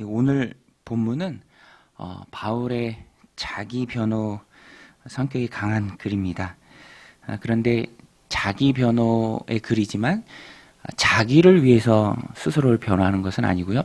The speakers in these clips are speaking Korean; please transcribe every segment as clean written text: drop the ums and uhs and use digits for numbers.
오늘 본문은 바울의 자기 변호 성격이 강한 글입니다. 그런데 자기 변호의 글이지만 자기를 위해서 스스로를 변호하는 것은 아니고요.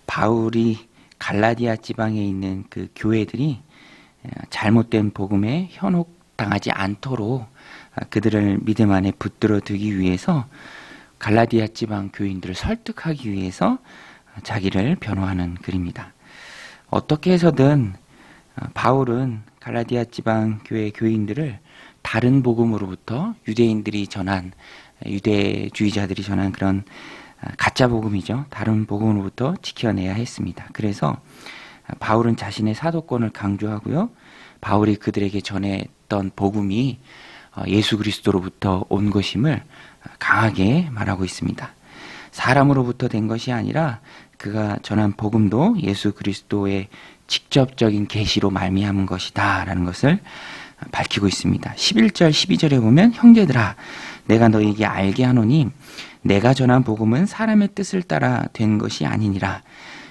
바울이 갈라디아 지방에 있는 그 교회들이 잘못된 복음에 현혹당하지 않도록 그들을 믿음 안에 붙들어 두기 위해서 갈라디아 지방 교인들을 설득하기 위해서 자기를 변호하는 글입니다. 어떻게 해서든 바울은 갈라디아 지방 교회 교인들을 다른 복음으로부터 유대인들이 전한 유대주의자들이 전한 그런 가짜 복음이죠. 다른 복음으로부터 지켜내야 했습니다. 그래서 바울은 자신의 사도권을 강조하고요. 바울이 그들에게 전했던 복음이 예수 그리스도로부터 온 것임을 강하게 말하고 있습니다. 사람으로부터 된 것이 아니라 그가 전한 복음도 예수 그리스도의 직접적인 계시로 말미암은 것이다 라는 것을 밝히고 있습니다. 11절 12절에 보면 형제들아 내가 너희에게 알게 하노니 내가 전한 복음은 사람의 뜻을 따라 된 것이 아니니라.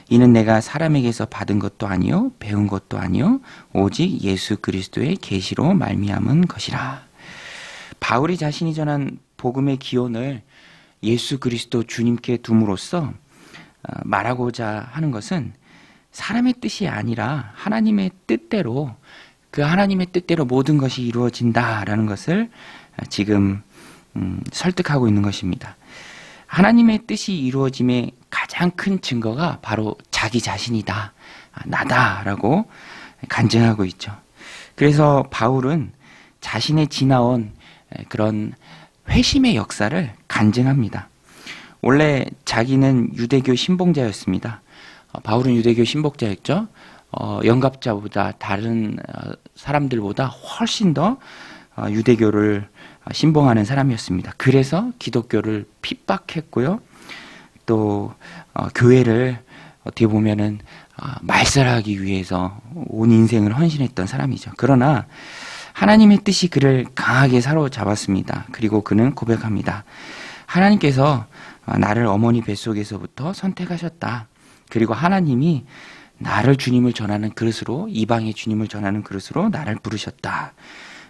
이는 내가 사람에게서 받은 것도 아니요 배운 것도 아니요 오직 예수 그리스도의 계시로 말미암은 것이라. 바울이 자신이 전한 복음의 기원을 예수 그리스도 주님께 둠으로써 말하고자 하는 것은 사람의 뜻이 아니라 하나님의 뜻대로 그 하나님의 뜻대로 모든 것이 이루어진다라는 것을 지금 설득하고 있는 것입니다. 하나님의 뜻이 이루어짐의 가장 큰 증거가 바로 자기 자신이다, 나다라고 간증하고 있죠. 그래서 바울은 자신의 지나온 그런 회심의 역사를 간증합니다. 원래 자기는 유대교 신봉자였습니다. 바울은 유대교 신복자였죠. 영갑자보다 다른 사람들보다 훨씬 더 유대교를 신봉하는 사람이었습니다. 그래서 기독교를 핍박했고요. 또 교회를 어떻게 보면은 말살하기 위해서 온 인생을 헌신했던 사람이죠. 그러나 하나님의 뜻이 그를 강하게 사로잡았습니다. 그리고 그는 고백합니다. 하나님께서 나를 어머니 뱃속에서부터 선택하셨다. 그리고 하나님이 나를 주님을 전하는 그릇으로, 이방의 주님을 전하는 그릇으로 나를 부르셨다.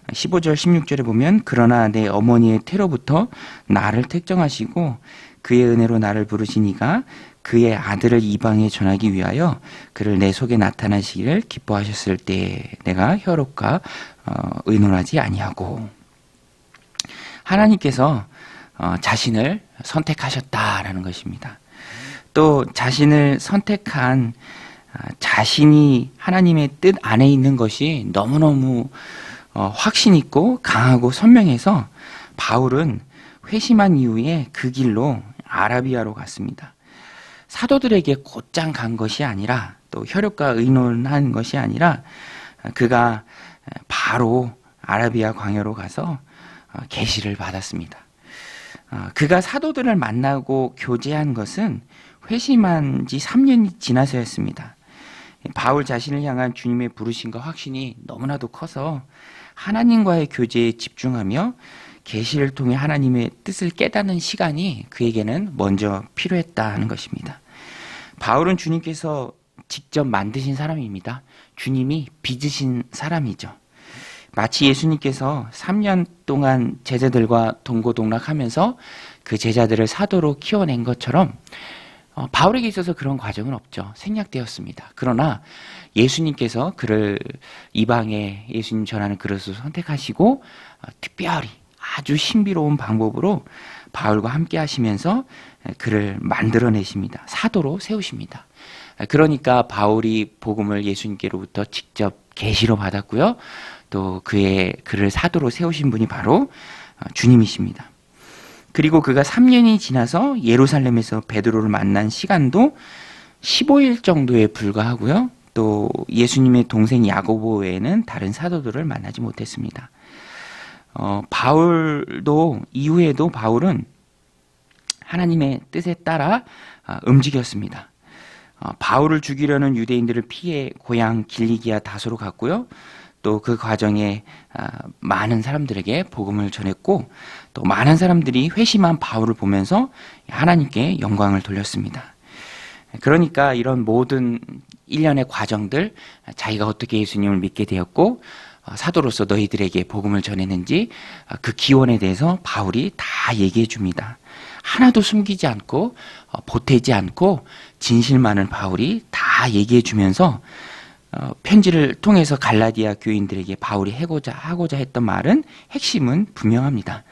15절 16절에 보면 그러나 내 어머니의 태로부터 나를 택정하시고 그의 은혜로 나를 부르시니가 그의 아들을 이방에 전하기 위하여 그를 내 속에 나타나시기를 기뻐하셨을 때 내가 혈육과 의논하지 아니하고. 하나님께서 자신을 선택하셨다라는 것입니다. 또 자신을 선택한 자신이 하나님의 뜻 안에 있는 것이 너무너무 확신 있고 강하고 선명해서 바울은 회심한 이후에 그 길로 아라비아로 갔습니다. 사도들에게 곧장 간 것이 아니라 또 혈육과 의논한 것이 아니라 그가 바로 아라비아 광야로 가서 계시를 받았습니다. 그가 사도들을 만나고 교제한 것은 회심한 지 3년이 지나서였습니다. 바울 자신을 향한 주님의 부르심과 확신이 너무나도 커서 하나님과의 교제에 집중하며 계시를 통해 하나님의 뜻을 깨닫는 시간이 그에게는 먼저 필요했다는 것입니다. 바울은 주님께서 직접 만드신 사람입니다. 주님이 빚으신 사람이죠. 마치 예수님께서 3년 동안 제자들과 동고동락하면서 그 제자들을 사도로 키워낸 것처럼 바울에게 있어서 그런 과정은 없죠. 생략되었습니다. 그러나 예수님께서 그를 이방에 예수님 전하는 그릇으로 선택하시고 특별히 아주 신비로운 방법으로 바울과 함께 하시면서 그를 만들어내십니다. 사도로 세우십니다. 그러니까 바울이 복음을 예수님께로부터 직접 계시로 받았고요. 또 그를 사도로 세우신 분이 바로 주님이십니다. 그리고 그가 3년이 지나서 예루살렘에서 베드로를 만난 시간도 15일 정도에 불과하고요. 또 예수님의 동생 야고보 외에는 다른 사도들을 만나지 못했습니다. 바울도 이후에도 바울은 하나님의 뜻에 따라 움직였습니다. 바울을 죽이려는 유대인들을 피해 고향 길리기아 다소로 갔고요. 또 그 과정에 많은 사람들에게 복음을 전했고 또 많은 사람들이 회심한 바울을 보면서 하나님께 영광을 돌렸습니다. 그러니까 이런 모든 일련의 과정들, 자기가 어떻게 예수님을 믿게 되었고 사도로서 너희들에게 복음을 전했는지 그 기원에 대해서 바울이 다 얘기해 줍니다. 하나도 숨기지 않고 보태지 않고 진실 많은 바울이 다 얘기해 주면서 편지를 통해서 갈라디아 교인들에게 바울이 하고자 했던 말은 핵심은 분명합니다.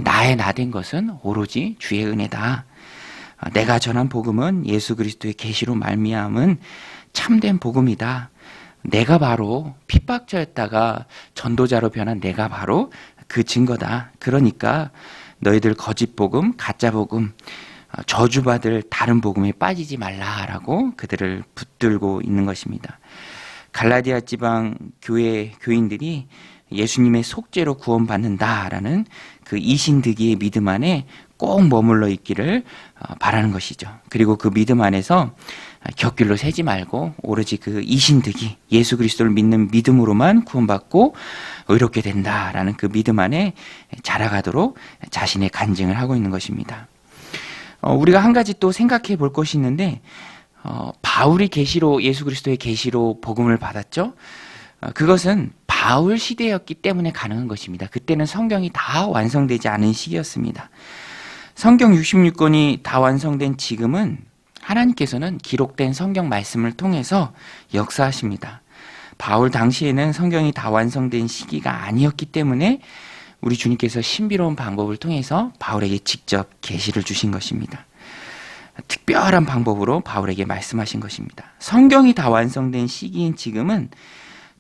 나의 나된 것은 오로지 주의 은혜다. 내가 전한 복음은 예수 그리스도의 계시로 말미암은 참된 복음이다. 내가 바로 핍박자였다가 전도자로 변한 내가 바로 그 증거다. 그러니까 너희들 거짓 복음, 가짜 복음, 저주받을 다른 복음에 빠지지 말라라고 그들을 붙들고 있는 것입니다. 갈라디아 지방 교회 교인들이 예수님의 속죄로 구원받는다라는 그 이신득이의 믿음 안에 꼭 머물러 있기를 바라는 것이죠. 그리고 그 믿음 안에서 곁길로 새지 말고 오로지 그 이신득이 예수 그리스도를 믿는 믿음으로만 구원받고 의롭게 된다라는 그 믿음 안에 자라가도록 자신의 간증을 하고 있는 것입니다. 우리가 한 가지 또 생각해 볼 것이 있는데 바울이 계시로 예수 그리스도의 계시로 복음을 받았죠. 그것은 바울 시대였기 때문에 가능한 것입니다. 그때는 성경이 다 완성되지 않은 시기였습니다. 성경 66권이 다 완성된 지금은 하나님께서는 기록된 성경 말씀을 통해서 역사하십니다. 바울 당시에는 성경이 다 완성된 시기가 아니었기 때문에 우리 주님께서 신비로운 방법을 통해서 바울에게 직접 계시를 주신 것입니다. 특별한 방법으로 바울에게 말씀하신 것입니다. 성경이 다 완성된 시기인 지금은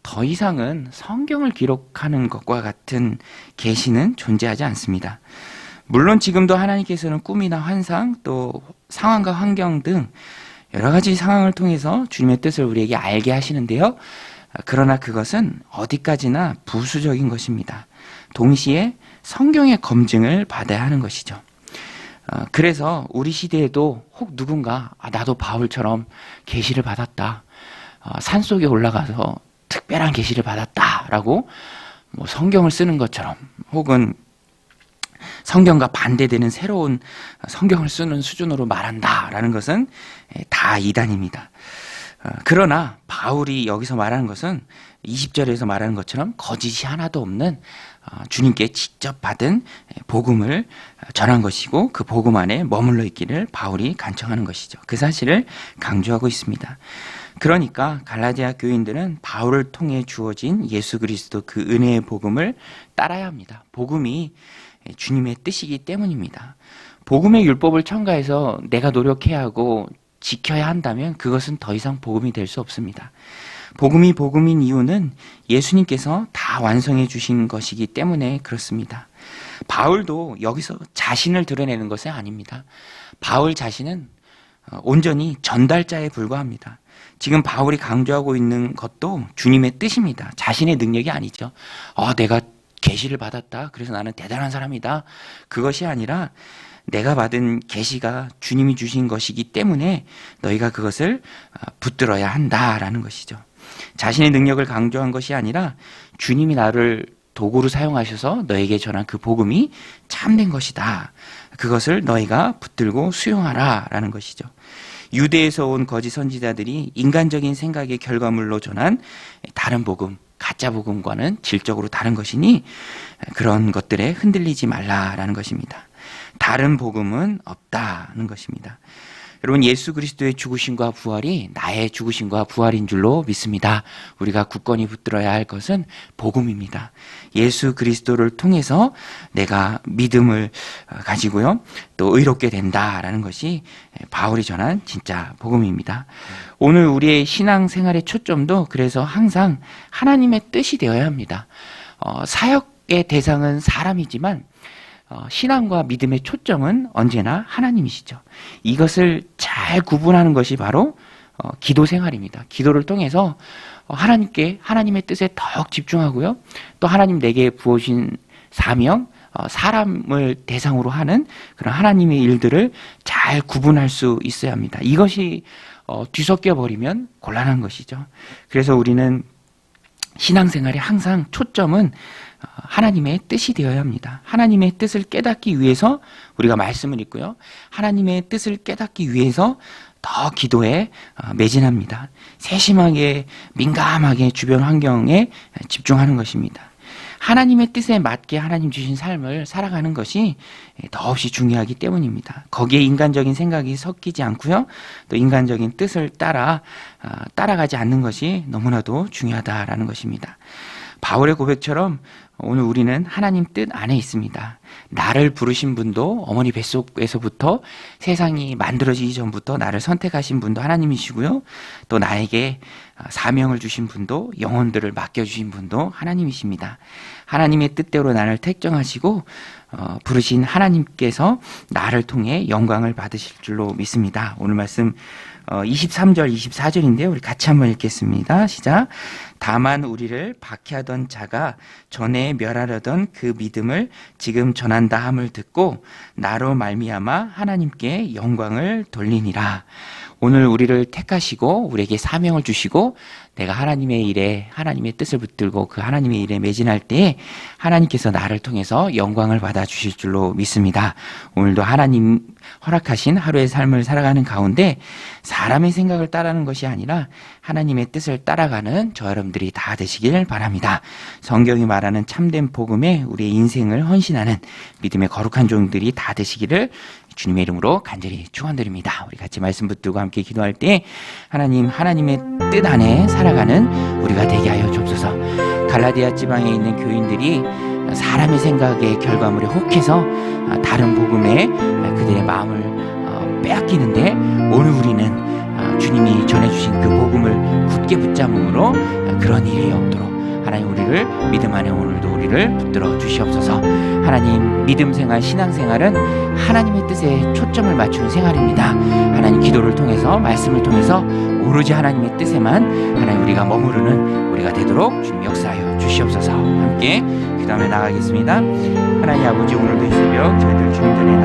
더 이상은 성경을 기록하는 것과 같은 계시는 존재하지 않습니다. 물론 지금도 하나님께서는 꿈이나 환상 또 상황과 환경 등 여러 가지 상황을 통해서 주님의 뜻을 우리에게 알게 하시는데요. 그러나 그것은 어디까지나 부수적인 것입니다. 동시에 성경의 검증을 받아야 하는 것이죠. 그래서 우리 시대에도 혹 누군가 나도 바울처럼 계시를 받았다. 산속에 올라가서 특별한 계시를 받았다라고 성경을 쓰는 것처럼 혹은 성경과 반대되는 새로운 성경을 쓰는 수준으로 말한다라는 것은 다 이단입니다. 그러나 바울이 여기서 말하는 것은 20절에서 말하는 것처럼 거짓이 하나도 없는 주님께 직접 받은 복음을 전한 것이고 그 복음 안에 머물러 있기를 바울이 간청하는 것이죠. 그 사실을 강조하고 있습니다. 그러니까 갈라디아 교인들은 바울을 통해 주어진 예수 그리스도 그 은혜의 복음을 따라야 합니다. 복음이 주님의 뜻이기 때문입니다. 복음의 율법을 첨가해서 내가 노력해야 하고 지켜야 한다면 그것은 더 이상 복음이 될 수 없습니다. 복음이 복음인 이유는 예수님께서 다 완성해 주신 것이기 때문에 그렇습니다. 바울도 여기서 자신을 드러내는 것은 아닙니다. 바울 자신은 온전히 전달자에 불과합니다. 지금 바울이 강조하고 있는 것도 주님의 뜻입니다. 자신의 능력이 아니죠. 내가 계시를 받았다. 그래서 나는 대단한 사람이다. 그것이 아니라 내가 받은 계시가 주님이 주신 것이기 때문에 너희가 그것을 붙들어야 한다라는 것이죠. 자신의 능력을 강조한 것이 아니라 주님이 나를 도구로 사용하셔서 너에게 전한 그 복음이 참된 것이다. 그것을 너희가 붙들고 수용하라라는 것이죠. 유대에서 온 거짓 선지자들이 인간적인 생각의 결과물로 전한 다른 복음, 가짜 복음과는 질적으로 다른 것이니 그런 것들에 흔들리지 말라라는 것입니다. 다른 복음은 없다는 것입니다. 여러분, 예수 그리스도의 죽으심과 부활이 나의 죽으심과 부활인 줄로 믿습니다. 우리가 굳건히 붙들어야 할 것은 복음입니다. 예수 그리스도를 통해서 내가 믿음을 가지고요, 또 의롭게 된다라는 것이 바울이 전한 진짜 복음입니다. 오늘 우리의 신앙생활의 초점도 그래서 항상 하나님의 뜻이 되어야 합니다. 사역의 대상은 사람이지만 신앙과 믿음의 초점은 언제나 하나님이시죠. 이것을 잘 구분하는 것이 바로 기도 생활입니다. 기도를 통해서 하나님의 뜻에 더욱 집중하고요. 또 하나님 내게 부어주신 사명, 사람을 대상으로 하는 그런 하나님의 일들을 잘 구분할 수 있어야 합니다. 이것이 뒤섞여 버리면 곤란한 것이죠. 그래서 우리는 신앙생활의 항상 초점은 하나님의 뜻이 되어야 합니다. 하나님의 뜻을 깨닫기 위해서 우리가 말씀을 읽고요. 하나님의 뜻을 깨닫기 위해서 더 기도에 매진합니다. 세심하게 민감하게 주변 환경에 집중하는 것입니다. 하나님의 뜻에 맞게 하나님 주신 삶을 살아가는 것이 더없이 중요하기 때문입니다. 거기에 인간적인 생각이 섞이지 않고요. 또 인간적인 뜻을 따라가지 않는 것이 너무나도 중요하다라는 것입니다. 바울의 고백처럼 오늘 우리는 하나님 뜻 안에 있습니다. 나를 부르신 분도 어머니 뱃속에서부터 세상이 만들어지기 전부터 나를 선택하신 분도 하나님이시고요. 또 나에게 사명을 주신 분도 영혼들을 맡겨주신 분도 하나님이십니다. 하나님의 뜻대로 나를 택정하시고 부르신 하나님께서 나를 통해 영광을 받으실 줄로 믿습니다. 오늘 말씀 23절, 24절인데요. 우리 같이 한번 읽겠습니다. 시작. 다만 우리를 박해하던 자가 전에 멸하려던 그 믿음을 지금 전한다 함을 듣고 나로 말미암아 하나님께 영광을 돌리니라. 오늘 우리를 택하시고 우리에게 사명을 주시고 내가 하나님의 일에 하나님의 뜻을 붙들고 그 하나님의 일에 매진할 때 하나님께서 나를 통해서 영광을 받아 주실 줄로 믿습니다. 오늘도 하나님 허락하신 하루의 삶을 살아가는 가운데 사람의 생각을 따르는 것이 아니라 하나님의 뜻을 따라가는 저 여러분들이 다 되시길 바랍니다. 성경이 말하는 참된 복음에 우리의 인생을 헌신하는 믿음의 거룩한 종들이 다 되시기를 주님의 이름으로 간절히 축원드립니다. 우리 같이 말씀 붙들고 함께 기도할 때 하나님의 뜻 안에 살아가는 우리가 되게 하여 주옵소서. 갈라디아 지방에 있는 교인들이 사람의 생각의 결과물에 혹해서 다른 복음에 그들의 마음을 빼앗기는데 오늘 우리는 주님이 전해주신 그 복음을 굳게 붙잡음으로 그런 일이 없도록 하나님 우리를 믿음 안에 오늘도 우리를 붙들어 주시옵소서. 하나님 믿음 생활 신앙 생활은 하나님의 뜻에 초점을 맞추는 생활입니다. 하나님 기도를 통해서 말씀을 통해서 오로지 하나님의 뜻에만 하나님 우리가 머무르는 우리가 되도록 주님 역사하여 주시옵소서. 함께 기도하며 나가겠습니다. 하나님 아버지 오늘도 이 새벽 저희들 주님 전에